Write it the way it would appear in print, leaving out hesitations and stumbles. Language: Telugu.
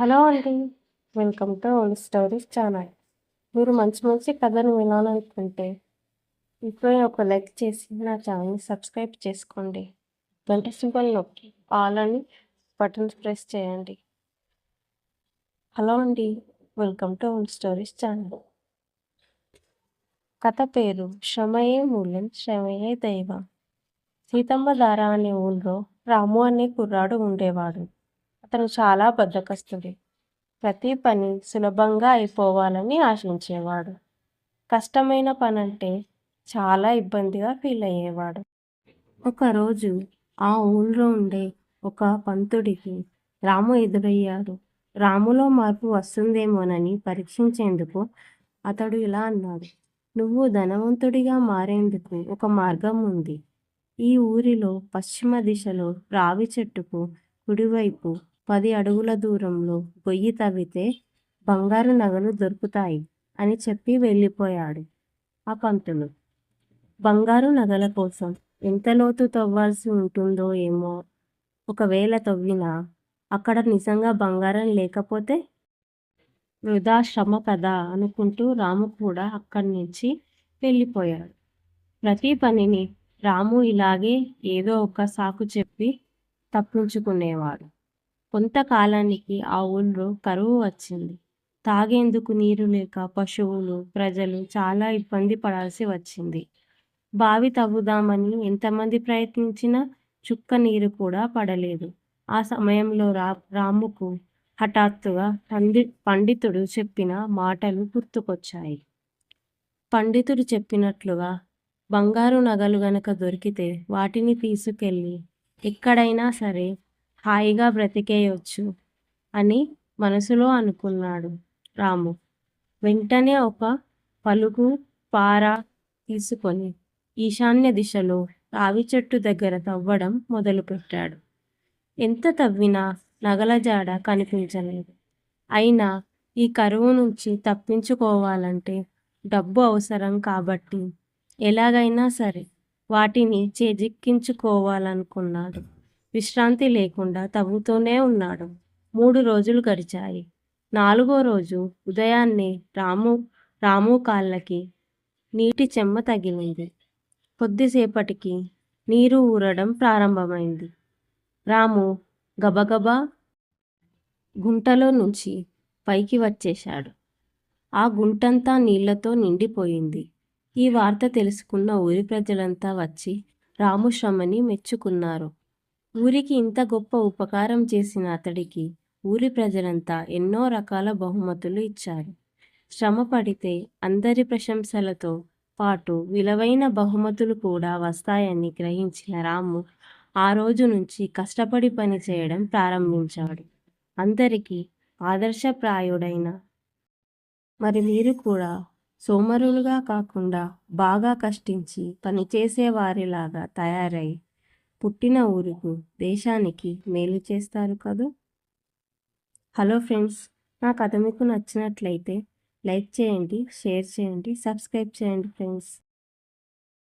హలో అండి. Welcome to old stories channel. మీరు మంచి మంచి కథలు వినాలనుకుంటే ఇప్పుడే ఒక లైక్ చేసి నా ఛానల్ని సబ్స్క్రైబ్ చేసుకోండి. గంట సింబల్ నొక్కి ఆల్ అని బటన్స్ ప్రెస్ చేయండి. హలో అండి. Welcome to old stories channel. కథ పేరు శ్రమయే మూల్యం శ్రమయే దైవం. సీతమ్మధార అనే ఊళ్ళో రాము అనే కుర్రాడు ఉండేవాడు. అతను చాలా బద్ధకస్తుడు. ప్రతి పని సులభంగా అయిపోవాలని ఆశించేవాడు. కష్టమైన పనంటే చాలా ఇబ్బందిగా ఫీల్ అయ్యేవాడు. ఒకరోజు ఆ ఊళ్ళో ఉండే ఒక పంతుడికి రాము ఎదురయ్యాడు. రాములో మార్పు వస్తుందేమోనని పరీక్షించేందుకు అతడు ఇలా అన్నాడు: నువ్వు ధనవంతుడిగా మారేందుకు ఒక మార్గం ఉంది. ఈ ఊరిలో పశ్చిమ దిశలో రావి చెట్టుకు కుడివైపు 10 అడుగుల దూరంలో గొయ్యి తవ్వితే బంగారు నగలు దొరుకుతాయి అని చెప్పి వెళ్ళిపోయాడు ఆ పంతులు. బంగారు నగల కోసం ఎంత లోతు తవ్వాల్సి ఉంటుందో ఏమో. ఒకవేళ తవ్వినా అక్కడ నిజంగా బంగారం లేకపోతే వృధా శ్రమ కదా అనుకుంటూ రాము కూడా అక్కడి నుంచి వెళ్ళిపోయాడు. ప్రతి పనిని రాము ఇలాగే ఏదో ఒక సాకు చెప్పి తప్పించుకునేవాడు. కొంతకాలానికి ఆ ఊళ్ళో కరువు వచ్చింది. తాగేందుకు నీరు లేక పశువులు, ప్రజలు చాలా ఇబ్బంది పడాల్సి వచ్చింది. బావి తవ్వుదామని ఎంతమంది ప్రయత్నించినా చుక్క నీరు కూడా పడలేదు. ఆ సమయంలో రాముకు హఠాత్తుగా పండితుడు చెప్పిన మాటలు గుర్తుకొచ్చాయి. పండితుడు చెప్పినట్లుగా బంగారు నగలు గనక దొరికితే వాటిని తీసుకెళ్ళి ఎక్కడైనా సరే హాయిగా బ్రతికేయొచ్చు అని మనసులో అనుకున్నాడు రాము. వెంటనే ఒక పలుగు పార తీసుకొని ఈశాన్య దిశలో రావి చెట్టు దగ్గర తవ్వడం మొదలుపెట్టాడు. ఎంత తవ్వినా నగల జాడ కనిపించలేదు. అయినా ఈ కరువు నుంచి తప్పించుకోవాలంటే డబ్బు అవసరం కాబట్టి ఎలాగైనా సరే వాటిని చేజిక్కించుకోవాలనుకున్నాడు. విశ్రాంతి లేకుండా తవ్వుతూనే ఉన్నాడు. 3 రోజులు గడిచాయి. 4వ రోజు ఉదయాన్నే రాము కాళ్ళకి నీటి చెమ్మ తగిలింది. కొద్దిసేపటికి నీరు ఊరడం ప్రారంభమైంది. రాము గబగబా గుంటలో నుంచి పైకి వచ్చేశాడు. ఆ గుంటంతా నీళ్లతో నిండిపోయింది. ఈ వార్త తెలుసుకున్న ఊరి ప్రజలంతా వచ్చి రాము శ్రమని మెచ్చుకున్నారు. ఊరికి ఇంత గొప్ప ఉపకారం చేసిన అతడికి ఊరి ప్రజలంతా ఎన్నో రకాల బహుమతులు ఇచ్చారు. శ్రమ పడితే అందరి ప్రశంసలతో పాటు విలువైన బహుమతులు కూడా వస్తాయని గ్రహించిన రాము ఆ రోజు నుంచి కష్టపడి పని చేయడం ప్రారంభించాడు. అందరికీ ఆదర్శప్రాయుడైన మరి మీరు కూడా సోమరులుగా కాకుండా బాగా కష్టించి పనిచేసే వారిలాగా తయారై పుట్టిన ఊరుకు, దేశానికి మేలు చేస్తారు కదూ. హలో ఫ్రెండ్స్, నా కథ మీకు నచ్చినట్లయితే లైక్ చేయండి, షేర్ చేయండి, సబ్స్క్రైబ్ చేయండి ఫ్రెండ్స్.